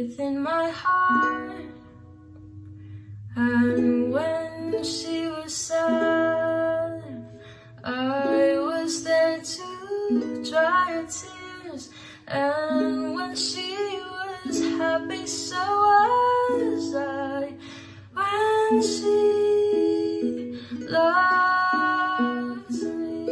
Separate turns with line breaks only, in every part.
within my heart. And when she was sad, I was there to dry her tears. And when she was happy, so was I. When she loved me,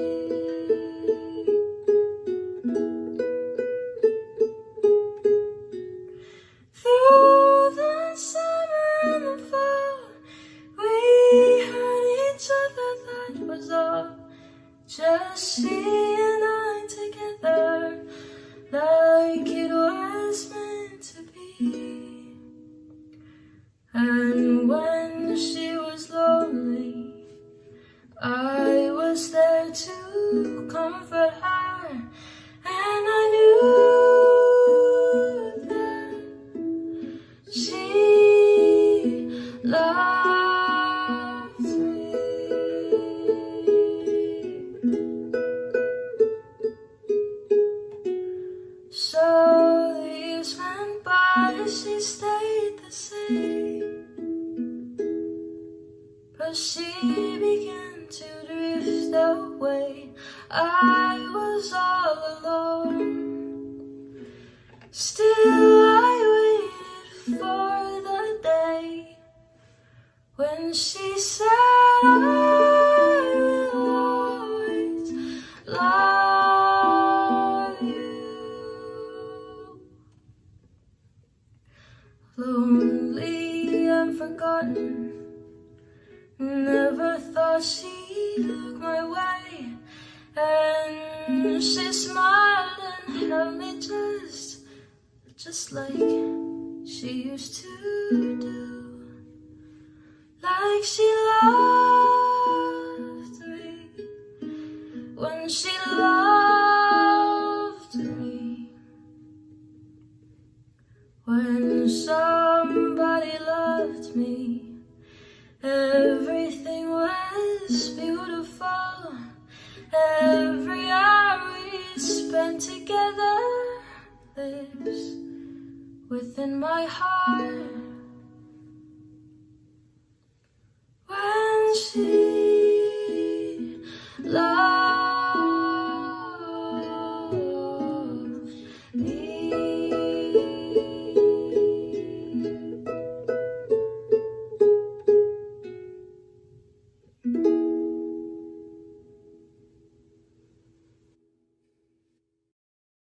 through the summer and the fall, we had each other, that was all. Just she and I together, like it was meant to be. And when she was lonely, I was there to comfort her. And I knew that she loved me. So the years went by, she stayed the same, but she began to drift away. I was all alone. Still I waited for the day when she said, I will always love you. Lonely and forgotten, never thought she'd look my way. And she smiled and held me just like she used to do. Like she loved me when she loved me. When somebody loved me, everything was beautiful. Every hour we spent together lives within my heart. When she loved